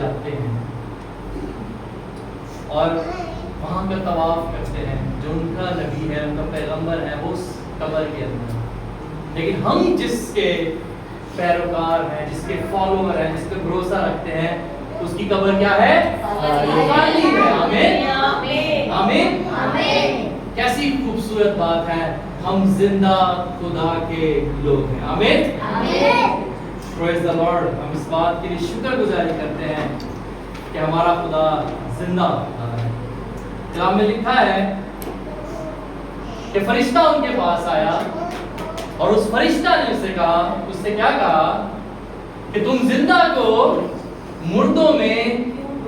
جاتے ہیں اور وہاں کا طواف کرتے ہیں. جو ان کا نبی ہے, ان کا پیغمبر ہے, وہ اس قبر کے اندر. لیکن ہم جس کے پیروکار ہیں, جس کے فالوور ہیں, جس پہ بھروسہ رکھتے ہیں, اس کی قبر کیا ہے؟ خالی ہے. آمین آمین آمین. کیسی خوبصورت بات ہے, ہم زندہ خدا کے لوگ ہیں. آمین آمین. پریز دی لارڈ. ہم اس بات کے لیے شکر گزاری کرتے ہیں کہ ہمارا خدا زندہ ہے. کلام میں لکھا ہے کہ فرشتہ ان کے پاس آیا اور اس فرشتہ نے اس سے کیا کہا کہ تم زندہ کو مردوں میں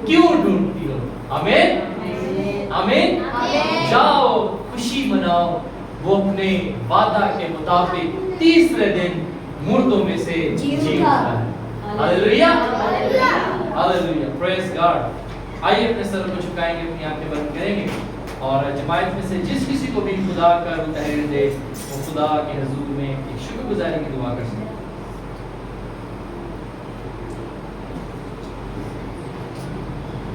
کیوں ڈھونڈتی ہو؟ آمین آمین. جاؤ خوشی مناؤ, وہ اپنے وعدہ کے مطابق تیسرے دن مردوں میں سے جی اٹھا ہے. ہاللیلویا ہاللیلویا. پریز گاڈ. آئیے اپنے سر کو جھکائیں گے, اپنی آنکھیں بند کریں گے اور جماعت میں سے جس کسی کو بھی خدا کا روح تحریر دے وہ خدا کے حضور میں ایک شکر گزاری کی دعا کر سکے.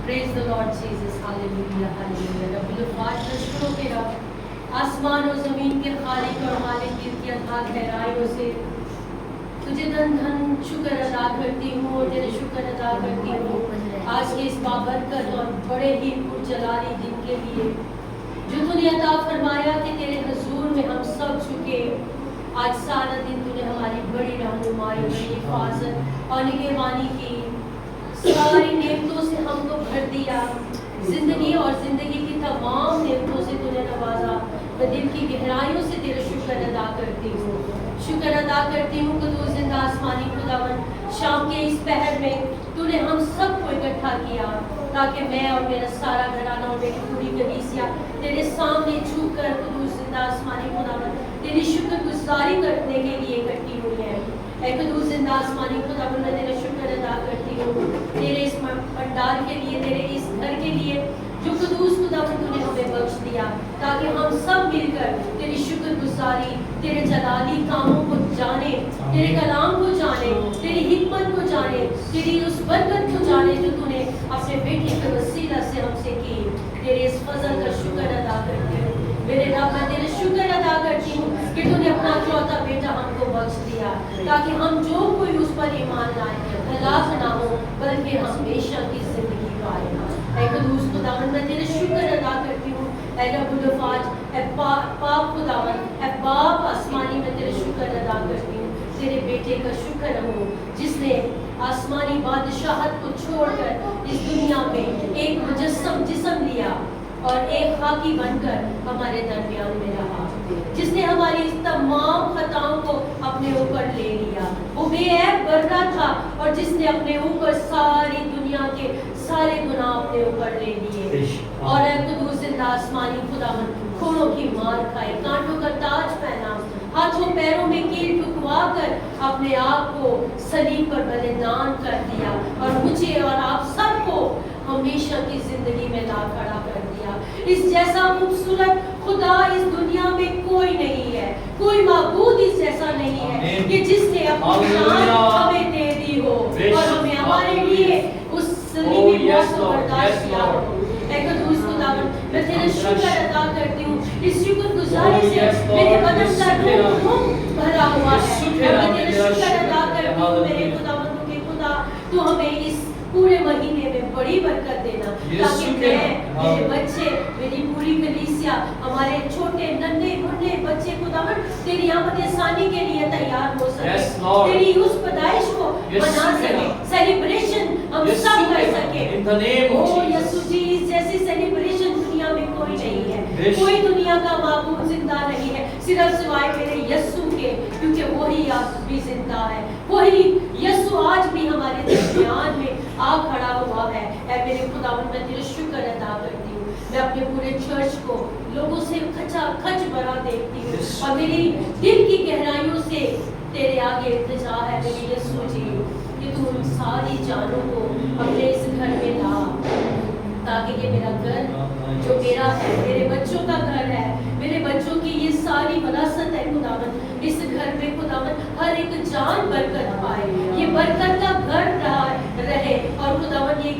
Praise the Lord Jesus. Hallelujah. Hallelujah. رب الفاظ شکروں کے رب, آسمان و زمین کے خالق اور مالک کی انتہا گہرائیوں سے تجھے دھن دھن شکر ادا کرتی ہوں اور تیرے شکر ادا کرتی ہوں آج کے اس بابرکت اور بڑے ہی پرجلالی دن کے لیے جو تو نے عطا فرمایا کہ تیرے حضور میں ہم سب جھکے. آج سارا دن تو نے ہماری بڑی رہنمائی, بڑی حفاظت اور نگہبانی کی, ساری نعمتوں سے ہم کو بھر دیا, زندگی اور زندگی کی تمام نعمتوں سے تو نے نوازا. میں دل کی گہرائیوں سے تیرا شکر ادا کرتی ہوں, شکر ادا کرتی ہوں کہ تو زندہ آسمانی خداوند شام کے اس پہر میں تو نے ہم سب کو اکٹھا کیا تاکہ میں اور میرا سارا گھرانہ اور میری پوری کلیسیا تیرے سامنے جھک کر قدوس زندہ آسمانی خداوند تیری شکر گزاری کرنے کے لیے اکٹھی ہوئی ہے. اے قدوس زندہ آسمانی خداوند میں تیرا شکر ادا کرتی ہوں تیرے اس پنڈال کے لیے, تیرے اس گھر کے لیے جو قدوس خداوند تو نے ہمیں بخش دیا تاکہ ہم سب مل کر تیری شکر گزاری, تیرے جلالی کاموں کو جانے, تیرے کلام کو جانے, تیری حکمت کو جانے, تیری اس برکت کو جانے جو تو نے اپنے بیٹے کے وسیلہ سے ہم سے کی. تیرے اس فضل کا شکر ادا کرتی ہوں میرے رب. میں تیرے شکر ادا کرتی ہوں کہ تو نے اپنا اکلوتا بیٹا ہم کو بخش دیا تاکہ ہم جو کوئی اس پر ایمان لائے ہلاک نہ ہو بلکہ ہمیشہ کی زندگی پائے. اے قدوس خداوند میں تیرے شکر ادا کرتی ہوں. اے رب الفاظ, اے پاک خداوند, اے باپ آسمانی میں تیرے شکر ادا کرتی ہوں. تیرے بیٹے کا شکر ہو جس نے آسمانی بادشاہت کو چھوڑ کر اس دنیا میں ایک مجسم جسم لیا اور ایک خاکی بن کر ہمارے درمیان میں رہا, جس نے ہماری تمام خطاؤں کو اپنے اوپر لے لیا. وہ بے عیب برا تھا اور جس نے اپنے اوپر ساری دنیا کے سارے گناہ اپنے اوپر لے لیے. اور اے قدوس زندہ آسمانی خداوند کھوڑوں کی مار کھائے, کانٹوں کا تاج پہنا, ہاتھوں پیروں میں کیل ٹھکوا کر اپنے آپ کو صلیب پر بلیدان کر دیا اور مجھے اور آپ سب کو ہمیشہ کی زندگی میں لا کھڑا کر دیا. اس جیسا خوبصورت خدا اس دنیا میں کوئی نہیں ہے, کوئی معبود اس جیسا نہیں ہے کہ جس نے اپنی جان ہمیں دے دی ہو اور ہمیں ہمارے لیے اس صلیبی موت کو برداشت کیا ہو. اے قدوس خداوند میں تیرے شکر ادا کرتی ہوں. اس شکر گزاری سے میرے بدن کا روح بھرا ہوا ہے. میں تیرے شکر ادا کرتی ہوں میرے خداوند کے خدا تو ہمیں اس پورے مہینے میں بڑی برکت دینا تاکہ میں, میرے بچے, میری پوری کلیسیا, ہمارے چھوٹے ننھے بڑھے بچے خداوند تیری آمد ثانی کے لیے تیار ہو سکے, تیری اس پیدائش کو منا سکے, سیلیبریشن ہم سب کر سکے. او یسوع جی, اس جیسی سیلیبریشن دنیا میں کوئی نہیں ہے, کوئی دنیا کا معبود زندہ نہیں ہے صرف سوائے میرے یسوع کے, کیونکہ وہی آج بھی زندہ ہے. وہی یسوع آج بھی ہمارے درمیان میں آ کھڑا ہوا ہے. اے میرے خداوند میں تیرے شکر ادا کرتی ہوں. میں اپنے پورے چرچ کو لوگوں سے کھچا کھچ بھرا دیکھتی ہوں اور میری دل کی گہرائیوں سے تیرے آگے التجا ہے میری یسوع جی کہ تو ان ساری جانوں کو اپنے اس گھر میں لا تاکہ یہ میرا گھر جو میرا ہے, میرے بچوں کا گھر ہے, میرے بچوں کی یہ ساری وراثت ہے خداوند, اس گھر میں خداوند ہر ایک جان برکت پائے, یہ برکت کا گھر رہے اور خداوند یہ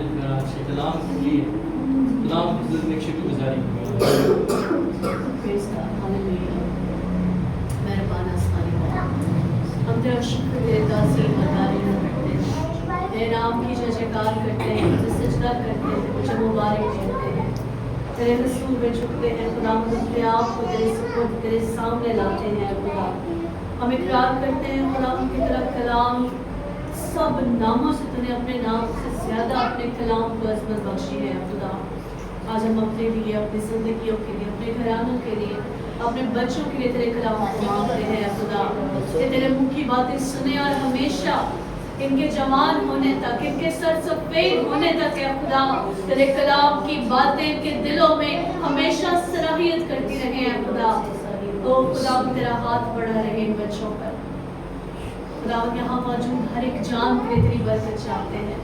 دل کا اچھے کلام کے لیے کلام کی حضور میں شکر گزاری کریں. مہربان آسمانی باپ، ہم تیرا شکر دے تعظیم اور تعریف کرتے ہیں، تیرے نام کی جے-جےکار کرتے ہیں، تجھے سجدہ کرتے ہیں، تجھے مبارک کہتے ہیں، تیرے رسول میں جھکتے ہیں. خدا ہم اپنے آپ کو تیرے سپرد تیرے سامنے لاتے ہیں. خدا ہم اقرار کرتے ہیں خدا ہم کی طرح کلام سب ناموں سے تو نے اپنے نام سے زیادہ اپنے کلام کو عظمت بخشی ہے. خدا آج ہم اپنے لیے، اپنی زندگیوں کے لیے، اپنے گھرانوں کے لیے، اپنے بچوں کے لیے تیرے کلام کو مانگتے ہیں. خدا کہ تیرے منہ کی باتیں سنیں اور ہمیشہ ان کے جوان ہونے تک، ان کے سر سفید ہونے تک ہے خدا تیرے کلام کی باتیں ان کے دلوں میں ہمیشہ صلاحیت کرتی رہے ہیں. خدا او خدا تیرا ہاتھ بڑھا رہے ان بچوں پر. خدا یہاں موجود ہر ایک جان کے لیے تیری برکت چاہتے ہیں.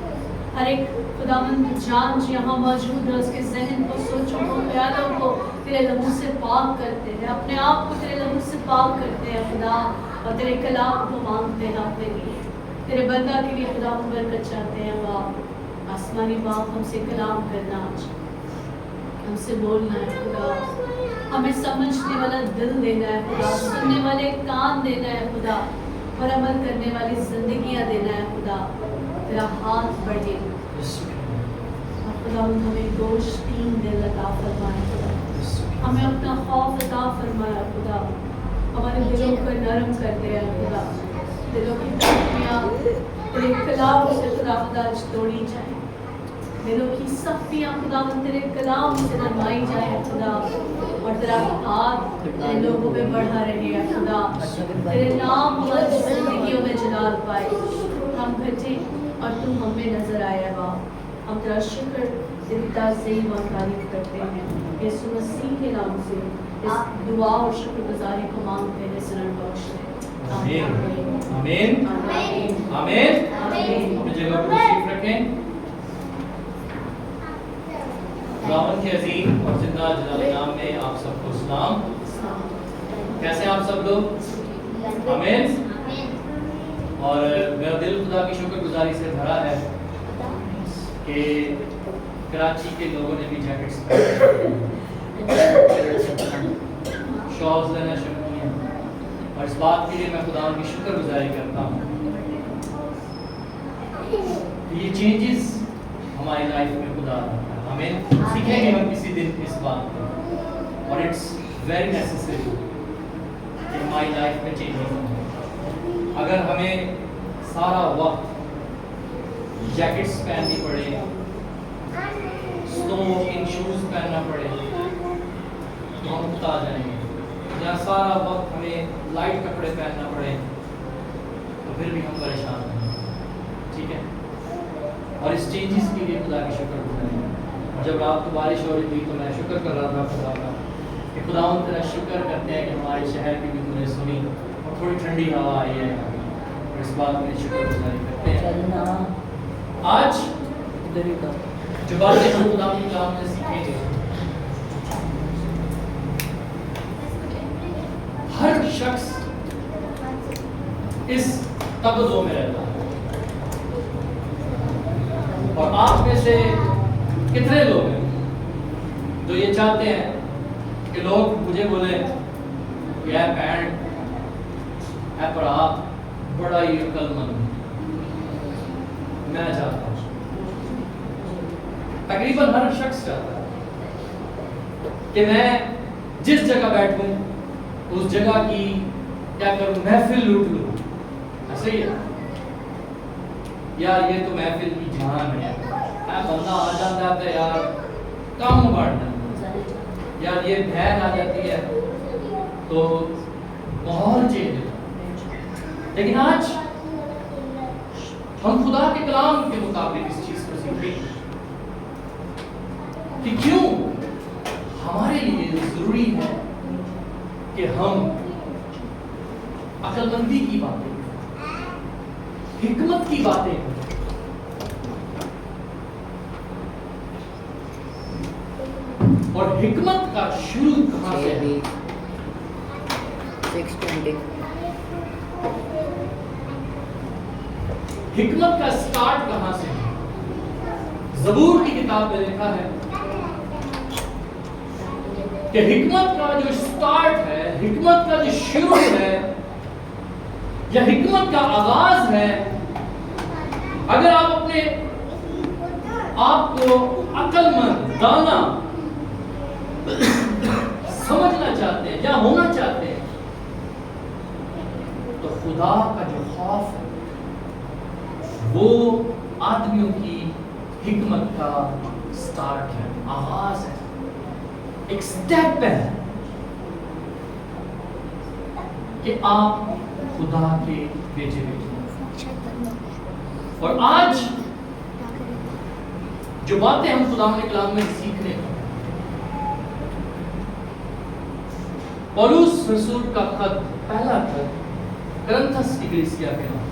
ہر ایک خداوند جان جو یہاں موجود ہے اس کے ذہن کو، سوچوں کو، خیالوں کو تیرے لہو سے پاک کرتے ہیں، اپنے آپ کو تیرے لہو سے پاک کرتے ہیں خدا، اور تیرے کلام کو مانگتے ہیں اپنے لیے. تیرے بندہ کے لیے خدا ہم برکت چاہتے ہیں. باپ آسمانی باپ ہم سے کلام کرنا، آج ہم سے بولنا ہے خدا، ہمیں سمجھنے والا دل دینا ہے خدا، سننے والے کان دینا ہے خدا، اور عمل کرنے والی زندگیاں دینا ہے خدا. تیرا ہاتھ بڑھے اور خدا ہمیں گوشت تین دل عطا فرمائے خدا، ہمیں اپنا خوف عطا فرمایا خدا، ہمارے دلوں کو نرم کر دیا خدا، دلوں کی سختیاں تیرے کلام سے خدا آج توڑی جائیں، دلوں کی سختیاں خدا تیرے کلام سے نرمائی جائے خدا، اور تیرا ہاتھ تیرے لوگوں میں بڑھا رہے خدا، تیرے نام ہماری زندگیوں میں جلال پائے. ہم گھٹے اور تم ہم میں نظر آیا باپ. ہم تیرا شکر تیری تعظیم اور تعریف کرتے ہیں. یسوع مسیح کے نام سے اس دعا اور شکر گزاری کو مانگتے ہیں. سنن بخش ہے. آمین آمین آمین آمین. اپنی جگہ پر تشریف رکھیں. خداوند کے عظیم اور زندہ جلال نام میں آپ سب کو سلام. کیسے ہیں آپ سب لوگ؟ آمین. اور میرا دل خدا کی شکر گزاری سے بھرا ہے کہ کراچی کے لوگوں نے بھی جیکٹس شالز لینا شروع کیے ہیں، اور اس بات کے لیے میں خدا کی شکر گزاری کرتا ہوں کہ یہ چینجز ہماری لائف میں خدا ہمیں سیکھیں گے ہم کسی دن اس بات کو، اور اٹس ویری نیسیسری کہ ہماری لائف میں چینجز ہوں. اگر ہمیں سارا وقت جیکٹس پہننی پڑے، سنوکنگ شوز پہننا پڑے، تو ہم اکتا جائیں گے. یا سارا وقت ہمیں لائٹ کپڑے پہننا پڑے تو پھر بھی ہم پریشان ہیں. ٹھیک ہے. اور اس چینجز کے لیے خدا کی شکر گزاری. اور جب رات کو بارش ہو رہی تھی تو میں شکر کر رہا تھا خدا کا کہ خدا ان تیرا شکر کرتے ہیں کہ ہمارے شہر کی بھی تم نے سنی اور تھوڑی ٹھنڈی ہوا آئی ہے، اور اس بات میں شکر گزاری کرتے ہیں. آج جو باتیں ہم خدا کی کلام میں سیکھیں گے، ہر شخص اس تبدو میں رہتا ہے، اور آپ میں سے کتنے لوگ ہیں جو یہ چاہتے ہیں کہ لوگ مجھے بولیں کہ اے پینٹ، اے پر آپ بڑا ہی عقل مند. میں چاہتا ہوں، تقریباً ہر شخص چاہتا ہے کہ میں جس جگہ بیٹھوں اس جگہ کی کیا کروں، محفل لوٹ لوں. ایسے ہی ہے یار، یہ تو محفل کی جان ہے. بندہ آ جاتا ہے یار کام بڑھنا، یار یہ بہن آ جاتی ہے تو ماحول چینج ہوتا ہے. لیکن آج ہم خدا کے کلام کے مطابق اس چیز کو سیکھیں کہ کیوں ہمارے لیے ضروری ہے کہ ہم عقل مندی کی باتیں، حکمت کی باتیں کریں. اور حکمت کا شروع کہاں سے ہے؟ 6:20. حکمت کا سٹارٹ کہاں سے ہے؟ زبور کی کتاب میں لکھا ہے کہ حکمت کا جو سٹارٹ ہے، حکمت کا جو شروع ہے یا حکمت کا آغاز ہے، اگر آپ اپنے آپ کو عقل مند، دانا سمجھنا چاہتے ہیں یا ہونا چاہتے ہیں، تو خدا کا جو خوف ہے وہ آدمیوں کی حکمت کا سٹارٹ ہے، آغاز ہے، ایک سٹیپ ہے کہ آپ خدا کے بیٹے بیٹے۔ اور آج جو باتیں ہم خدا کے کلام میں سیکھنے کو، پولس رسول کا خط، پہلا خط کرنتھس کی کلیسیا کے نام،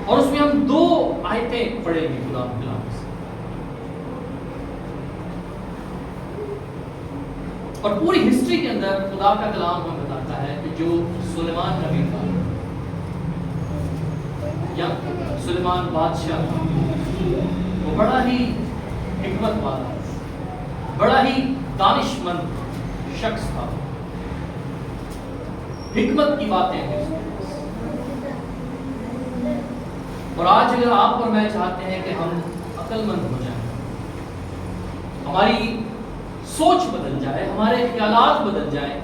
اور اس میں ہم 2 آیتیں پڑھیں گے خدا کے کلام سے، اور پوری ہسٹری کے اندر خدا کا کلام ہمیں بتاتا ہے کہ جو سلیمان نبی تھا یا سلیمان بادشاہ تھا، وہ بڑا ہی حکمت والا، بڑا ہی دانش مند شخص تھا، حکمت کی باتیں ہیں اس کے پاس۔ اور آج اگر آپ اور میں چاہتے ہیں کہ ہم عقل مند ہو جائیں، ہماری سوچ بدل جائے، ہمارے خیالات بدل جائیں،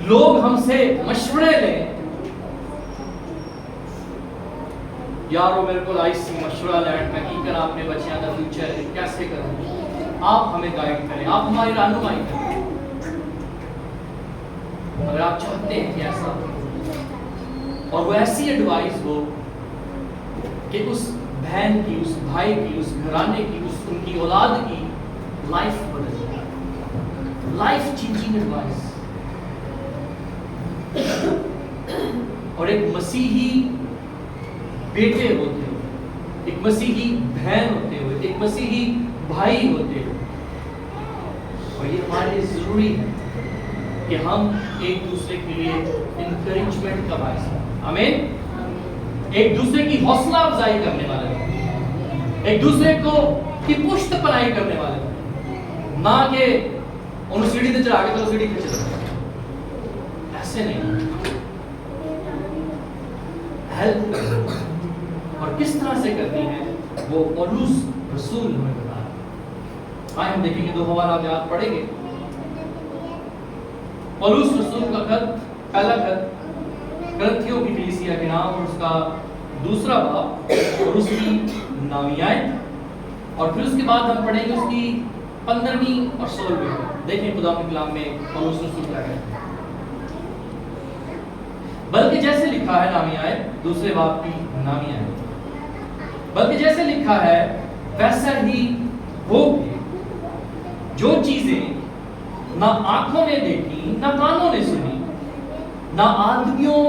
لوگ ہم سے مشورے لیں، یارو میرے کو آئی مشورہ لینڈ میں کی کرا اپنے بچیاں کا فیوچر کیسے کریں، آپ ہمیں گائیڈ کریں، آپ ہماری رہنمائی کریں۔ اگر آپ چاہتے ہیں کہ ایسا ہو اور وہ ایسی ایڈوائز ہو کہ اس بہن کی، اس بھائی کی، اس گھرانے کی، ان کی اولاد کی لائف بدل جائے، لائف چینجنگ ایڈوائز، اور ایک مسیحی بیٹے ہوتے ہوئے، ایک مسیحی بہن ہوتے ہوئے، ایک مسیحی بھائی ہوتے ہوئے، اور یہ ہمارے لیے ضروری ہے کہ ہم ایک دوسرے کے لیے انکریجمنٹ کا باعث ہیں، آمین، ایک دوسرے کی حوصلہ افزائی کرنے والے ہیں، ایک دوسرے کو کی پشت پناہی کرنے والے ہیں، نہ کہ انہوں سیڑھی سے چڑھا کے تو سیڑھی پہ چلے، ایسے نہیں، ہیلپ اور کس طرح سے کرنی ہے وہ پولس رسول ہمیں بتا رہا ہے۔ آئے ہم دیکھیں گے 2 حوالات پڑھیں گے۔ پولس رسول کا خط، پہلا خط کرنتھیوں کی کلیسیا کے نام، اور اس کا 2 باب اور اس کی 9 آیت، اور پھر اس کے بعد ہم پڑھیں گے اس کی 15ویں اور 16ویں۔ دیکھیں خدا کے کلام میں پولس رسول کیا کہتے ہیں۔ بلکہ جیسے لکھا ہے، 9 آیت، 2 باب کی 9 آیت، بلکہ جیسے لکھا ہے ویسا ہی ہوگی، جو چیزیں نہ آنکھوں نے دیکھی، نہ کانوں نے سنی، نہ آدمیوں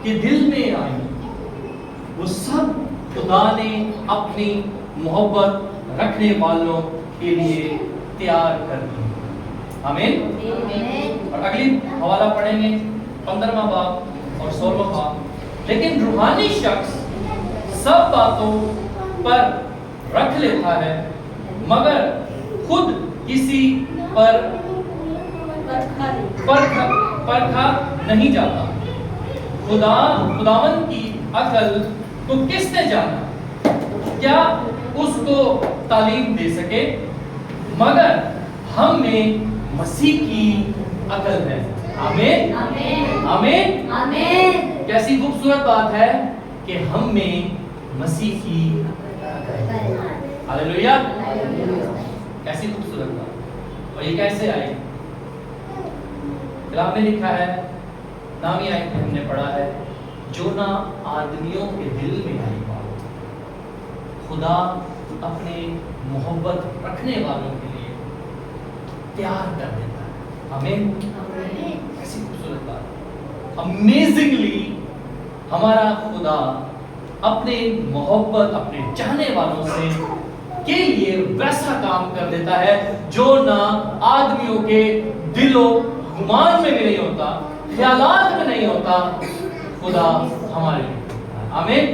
کے دل میں آئی، وہ سب خدا نے اپنی محبت رکھنے والوں کے لیے تیار کر دی۔ آمین۔ اور اگلی حوالہ پڑھیں گے 15واں باب اور 16واں باب۔ لیکن روحانی شخص سب باتوں پر رکھ لیتا ہے، مگر خود کسی پر پرکھا نہیں جاتا۔ خداوند کی عقل کو کس نے جانا؟ کیا اس کو تعلیم دے سکے؟ مگر ہم میں مسیح کی عقل ہے۔ آمین آمین آمین۔ کیسی خوبصورت بات ہے کہ ہم میں مسیح کی عقل ہے۔ ہاللیلویہ۔ کیسی خوبصورت بات، اور یہ کیسے آئی؟ کلام میں لکھا ہے، 9ویں آیت میں ہم نے پڑھا ہے، جو نہ آدمیوں کے دل میں آئی بات، خدا اپنے محبت رکھنے والوں کے لیے تیار کر دیتا ہے۔ آمین۔ ایسی خوبصورت بات، امیزنگلی ہمارا خدا اپنے محبت، اپنے چاہنے والوں سے کے لیے ویسا کام کر دیتا ہے جو نہ آدمیوں کے دل و گمان میں بھی نہیں ہوتا، خیالات میں نہیں ہوتا، خدا ہمارے لیے۔ آمین۔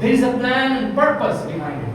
there is a plan and purpose behind it।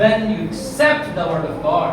when you accept the word of God।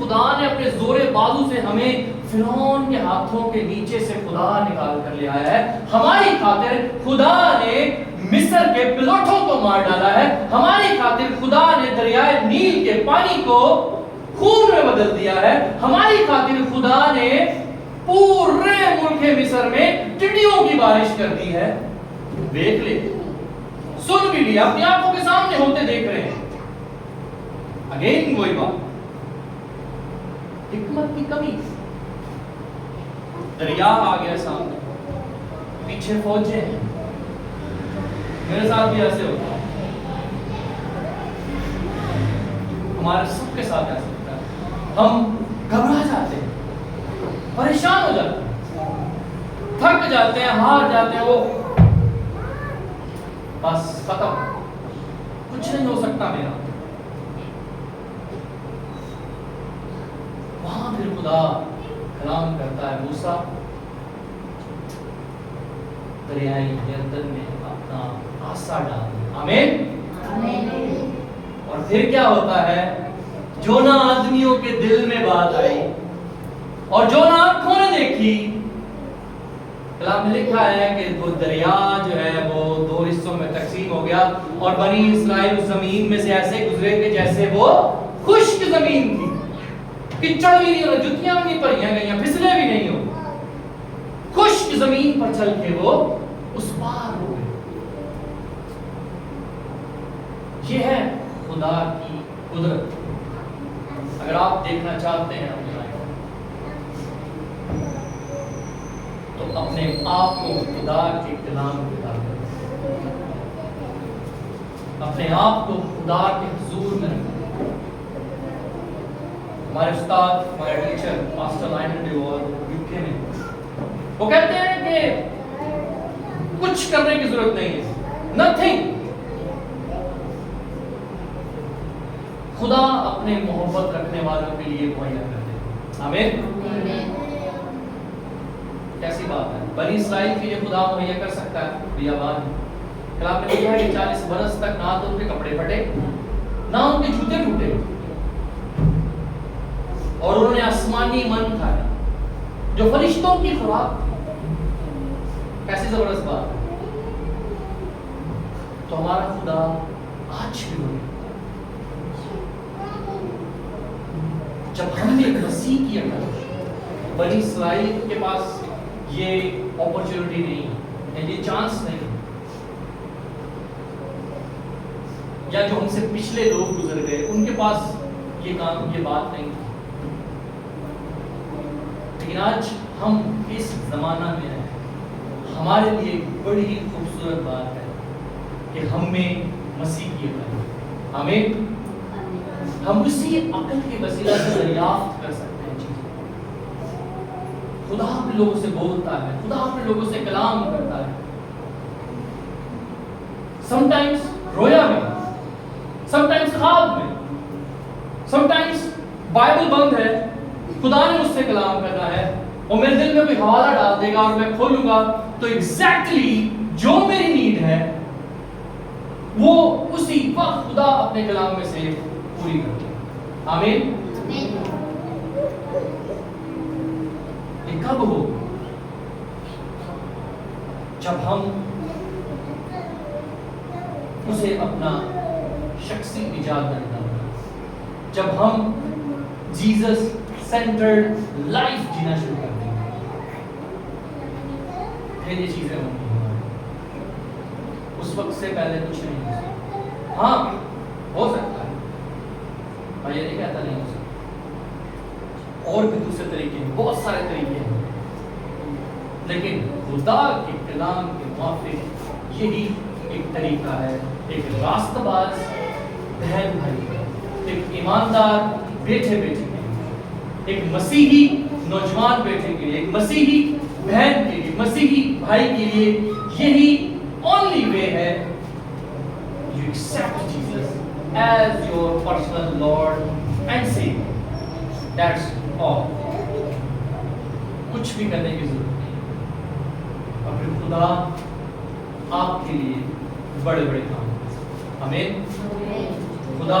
خدا نے اپنے زور بازو سے ہمیں فرعون کے ہاتھوں کے نیچے سے خدا نکال کر لے آیا ہے. ہماری خاطر خدا نے مصر کے پلوٹوں کو مار ڈالا ہے. ہماری خاطر خدا نے دریائے نیل کے پانی کو خون میں بدل دیا ہے. ہماری خاطر خدا نے پورے ملک مصر میں ٹڈیوں کی بارش کر دی ہے. دیکھ لے, سن بھی لیا, اپنی آنکھوں کے سامنے ہوتے دیکھ رہے ہیں. اگین وہی بات, حکمت کی کمی. دریا آ گیا سامنے, پیچھے فوجیں ہیں. میرے ساتھ بھی ایسے ہوتا ہے, ہمارے سب کے ساتھ ایسے ہوتا ہے. ہم گھبرا جاتے ہیں, پریشان ہو جاتے ہیں, تھک جاتے ہیں, ہار جاتے ہیں. وہ بس ختم, کچھ نہیں ہو سکتا میرا. وہاں پھر خدا کلام کرتا ہے, موسیٰ دریائے یردن میں اپنا آسا ڈال. آمین. اور پھر کیا ہوتا ہے, جو نہ آدمیوں کے دل میں بات آئی اور جو نہ آنکھوں نے دیکھی. کلام میں لکھا ہے کہ وہ دریا جو ہے وہ 2 حصوں میں تقسیم ہو گیا اور بنی اسرائیل اس زمین میں سے ایسے گزرے کہ جیسے وہ خشک زمین تھی. کچڑ بھی نہیں ہو, جتیاں بھی نہیں پڑیاں گئیں, پھسلے بھی نہیں ہو, خشک زمین پر چل کے وہ اس پار ہو گئے. یہ ہے خدا کی قدرت. اگر آپ دیکھنا چاہتے ہیں تو اپنے آپ کو خدا کے کلام کے تابع, اپنے آپ کو خدا کے حضور میں رکھیں. ہمارے استاد, ہمارے ٹیچر پاسٹر لائنن ڈیوال یوکے میں, وہ کہتے ہیں کہ کچھ کرنے کی ضرورت نہیں ہے, نتھنگ. خدا اپنے محبت رکھنے والوں کے لیے مہیا کرتے ہیں. آمین. کیسی بات ہے, بنی اسرائیل کے لیے خدا مہیا کر سکتا ہے. بیابان کلام میں لکھا ہے کہ 40 برس تک نہ تو ان کے کپڑے پھٹے نہ ان کے جوتے ٹوٹے, اور انہوں نے آسمانی من کھایا جو فرشتوں کی خوراک تھی. کیسی زبردست بات ہے. تو ہمارا خدا آج بھی وہی. جب ہم نے مسیح کی عقل, بنی اسرائیل کے پاس یہ اپرچونٹی نہیں, یہ چانس نہیں, یا جو ہم سے پچھلے لوگ گزر گئے ان کے پاس یہ کام, یہ بات نہیں. لیکن آج ہم اس زمانہ میں ہیں, ہمارے لیے بڑی ہی خوبصورت بات ہے کہ ہم میں مسیح کی عقل ہے. آمین. ہم اسی عقل کے وسیلہ سے دریافت کر سکتے ہیں چیزیں. خدا اپنے لوگوں سے بولتا ہے, خدا اپنے لوگوں سے کلام کرتا ہے. سم ٹائمز رویا میں, سم ٹائمز خواب میں, سم ٹائمز بائبل بند ہے, خدا نے مجھ سے کلام کرنا ہے اور میرے دل میں کوئی حوالہ ڈال دے گا اور میں کھولوں گا تو ایگزیکٹلی جو میری نیڈ ہے وہ اسی وقت خدا اپنے کلام میں سے پوری کر دے. آمین. یہ کب ہو, جب ہم اسے اپنا شخصی ایجاد کرنا, جب ہم جیزس سینٹرڈ لائف جینا شروع کر دیں گے, پھر یہ چیزیں ہوں گی. اس وقت سے پہلے کچھ نہیں ہو سکتا. ہاں ہو سکتا ہے, میں یہ نہیں کہتا نہیں ہو سکتا, اور بھی دوسرے طریقے ہیں, بہت سارے طریقے ہیں, لیکن خدا کے کلام کے موافق یہی ایک طریقہ ہے. ایک راست باز بہن بھائی, ایک ایماندار بیٹے بیٹی کے لیے, ایک مسیحی نوجوان بیٹے کے لیے, ایک مسیحی بہن کے لیے, مسیحی بھائی کے لیے یہی only way ہے. You accept Jesus as your personal Lord and Savior. That's all. کچھ بھی کرنے کی ضرورت نہیں. اور پھر خدا آپ کے لیے بڑے بڑے کام. آمین. خدا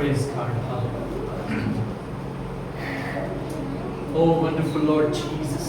Praise God. Oh wonderful Lord Jesus.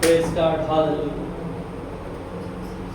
Praise God, hallelujah.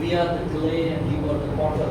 We are the clay and you are the potter.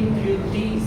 impurities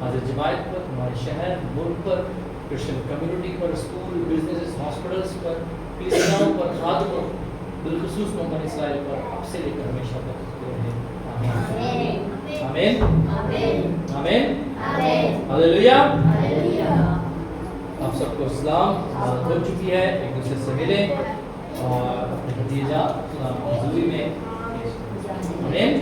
حاضر جماعت پر، ہمارے شہر ملک پر، کرسچن کمیونٹی پر، اسکول، بزنس، ہاسپٹلس پر، کلیسیاؤں پر، خادموں، بالخصوص محمد اسرائیل پر اب سے لے کر ہمیشہ تک رہے۔ آمین آمین آمین ہلیلویا۔ آپ سب کو اسلام عادت ہو چکی ہے، ایک دوسرے سے ملیں اور اپنے بھتیجا حضوری میں آمین۔